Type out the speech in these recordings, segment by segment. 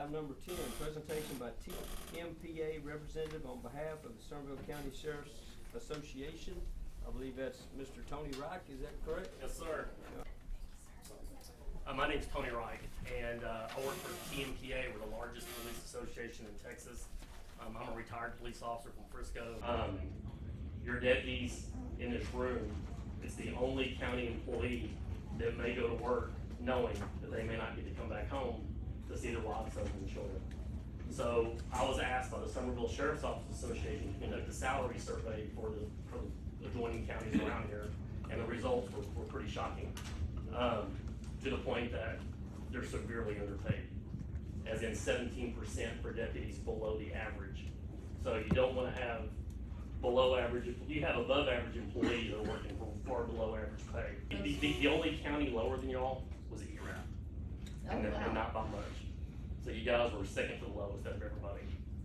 Item number 10, presentation by TMPA representative on behalf of the Somerville County Sheriff's Association. I believe that's Mr. Tony Reich, is that correct? Yes, sir. My name's Tony Reich, and I work for TMPA. We're the largest police association in Texas. I'm a retired police officer from Frisco. Your deputies in this room is the only county employee that may go to work knowing that they may not get to come back home to see their wives, husbands, and children. So I was asked by the Somerville Sheriff's Office Association to conduct a salary survey for the adjoining counties around here, and the results were pretty shocking, to the point that they're severely underpaid, as in 17% for deputies below the average. So you don't want to have below average, you have above average employees that are working for far below average pay. The only county lower than y'all was ERAP, and not by much. So you guys were second to the lowest out of everybody.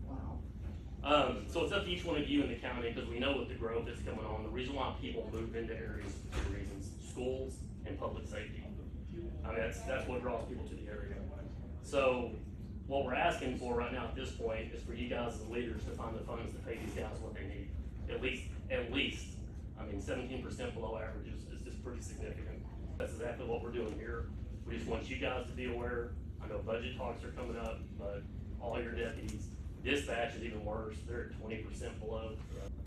Wow. So it's up to each one of you in the county, because we know with the growth that's coming on, the reason why people move into areas for two reasons: schools and public safety. I mean, that's what draws people to the area. So what we're asking for right now at this point is for you guys as leaders to find the funds to pay these guys what they need. At least, I mean, 17% below average is just pretty significant. That's exactly what we're doing here. We just want you guys to be aware. I know budget talks are coming up, but all your deputies, dispatch is even worse. They're at 20% below.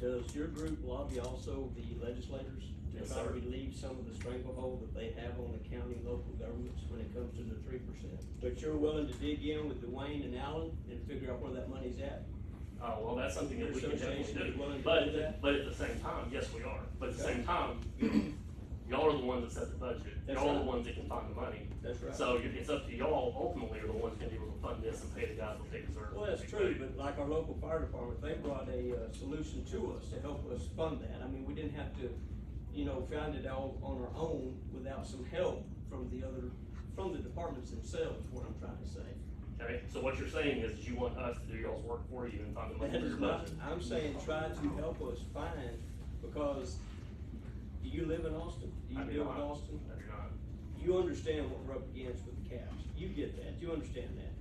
Does your group lobby also the legislators to Yes, try to sir. relieve some of the stranglehold that they have on the county and local governments when it comes to the 3%? But you're willing to dig in with Dwayne and Allen and figure out where that money's at? Well, that's something that we can Association definitely is willing do. to do that? But at the same time, yes, we are. But at the Okay. same time, y'all are the ones that set the budget. That's Y'all are right. the ones that can find the money. That's right. So it's up to y'all, ultimately, are the ones that can be able to fund this and pay the guys what they deserve. Well, that's true, but like our local fire department, they brought a solution to us to help us fund that. I mean, we didn't have to, find it all on our own without some help from the departments themselves, is what I'm trying to say. Okay, so what you're saying is you want us to do y'all's work for you and find the money That for is your not, budget. I'm saying try to help us find, because do you live in Austin? Do I you do live in not. Austin? I do not. You understand what we're up against with the caps. You get that, you understand that.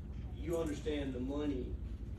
You understand the money.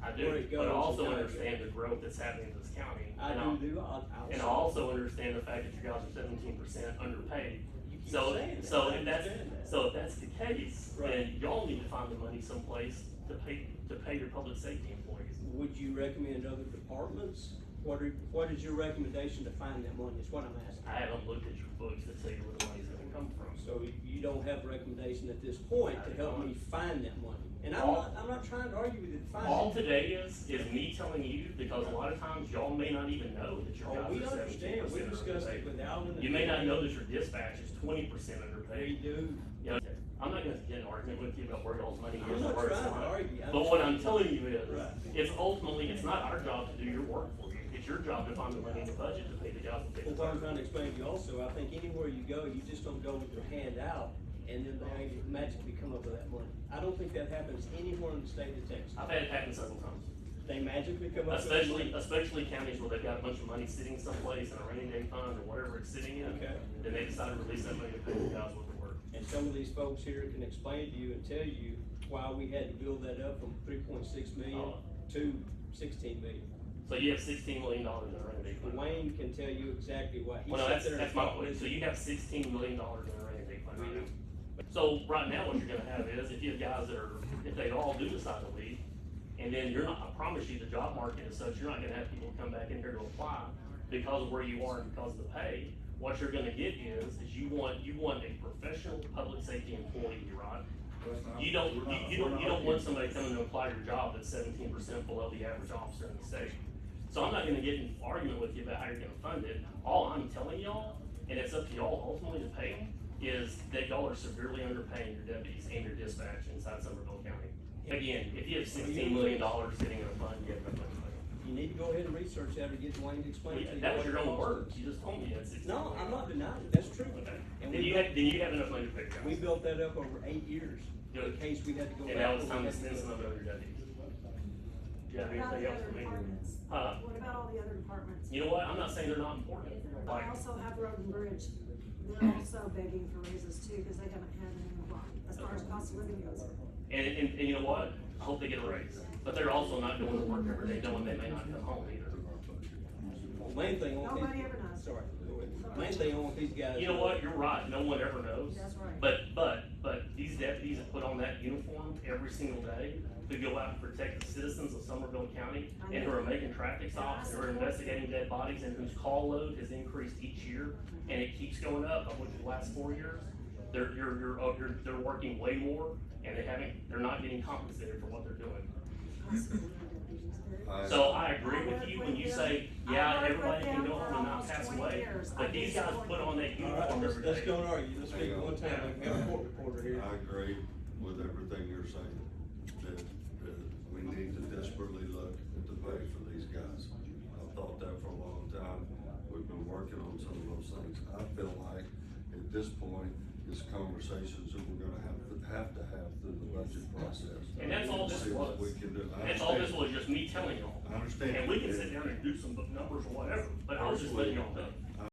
I Where do, it but I goes also and how it understand the growth that's happening in this county. I And do, And I also understand the fact that you guys are 17% underpaid. You keep So, saying that. so I if that's, understand that. so if that's the case, Right. then y'all need to find the money someplace to pay your public safety employees. Would you recommend other departments? What is your recommendation to find that money, is what I'm asking. I haven't looked at your books to tell you where the money's gonna come from. So you don't have a recommendation at this point to help me find that money? And I'm not trying to argue with you to find All it. today is me telling you, because a lot of times y'all may not even know that your Oh, guys we are 17% understand, we discussed it underpaid. with Alvin. You may not know that your dispatch is 20% We underpaid. do. You know, I'm not gonna get in an argument with you about where y'all's money I'm is not or where it's trying to not. argue. But what I'm telling you is, Right. it's not our job to do your work for you. It's your job to find the money in the budget to pay the guys what they That's what I'm deserve. trying to explain to you also. I think anywhere you go, you just don't go with your hand out and then they magically come up with that money. I don't think that happens anywhere in the state of Texas. I've had it happen several times. They magically come up with that money. Especially counties where they've got a bunch of money sitting someplace in a rainy day fund or whatever it's sitting in. Okay. Then they decide to release that money to pay the guys what they're worth. And some of these folks here can explain to you and tell you why we had to build that up from 3.6 million to 16 million. So you have $16 million in a rainy day fund. Wayne can tell you exactly what he Well, no, sat there and that's my thought point. was- So you have $16 million in a rainy day fund right now. So right now, what you're gonna have is, if you have guys that are, if they all do decide to leave, and then you're not, I promise you, the job market is such, you're not gonna have people come back in here to apply because of where you are and because of the pay. What you're gonna get is you want a professional public safety employee, right? You don't want somebody coming to apply your job that's 17% below the average officer in the state. So I'm not gonna get in an argument with you about how you're gonna fund it. All I'm telling y'all, and it's up to y'all ultimately to pay them, is that y'all are severely underpaying your deputies and your dispatch inside Somerville County. Again, if you have $16 million sitting in a fund, you have no money to pay them. You need to go ahead and research that or get Wayne to explain it to you. That was what your it own costs. words, you just told me you had $16 No, million. I'm not denying it, that's true. Okay, And then we you have enough money to pay your We guys. built that up over 8 years, in Good. case we had to go back. And now it's and time we to had spend go- some of it on your deputies. Do you have What about anything the else other for me? departments? Huh? What about all the other departments? You know what, I'm not saying they're not important. I Like, also have Road and Bridge, they're also begging for raises too, because they haven't had any, as far as cost of living goes. and you know what? I hope they get a raise. But they're also not doing the work every day, knowing they may not come home either. Well, main thing on Nobody these, ever knows. sorry, go ahead. Main thing on these guys. You know what, you're right, no one ever knows. That's right. But these deputies that put on that uniform every single day to go out and protect the citizens of Somerville County and who are making traffic stops, who are investigating dead bodies, and whose call load has increased each year, and it keeps going up, over the last 4 years. They're working way more, and they're not getting compensated for what they're doing. So I agree with you when you say, yeah, everybody can go home and not pass away, but these guys put on that All right, uniform every let's day. don't argue, let's speak one time, we have a court reporter here. I agree with everything you're saying, that we need to desperately look at the pay for these guys. I've thought that for a long time, we've been working on some of those things. I feel like at this point, it's conversations that we're gonna have to have through the budget process. And that's all this See what was. we can do. I That's all this understand. was, just me telling y'all. I understand. And we can sit down and do some numbers or whatever, but I was just letting y'all know.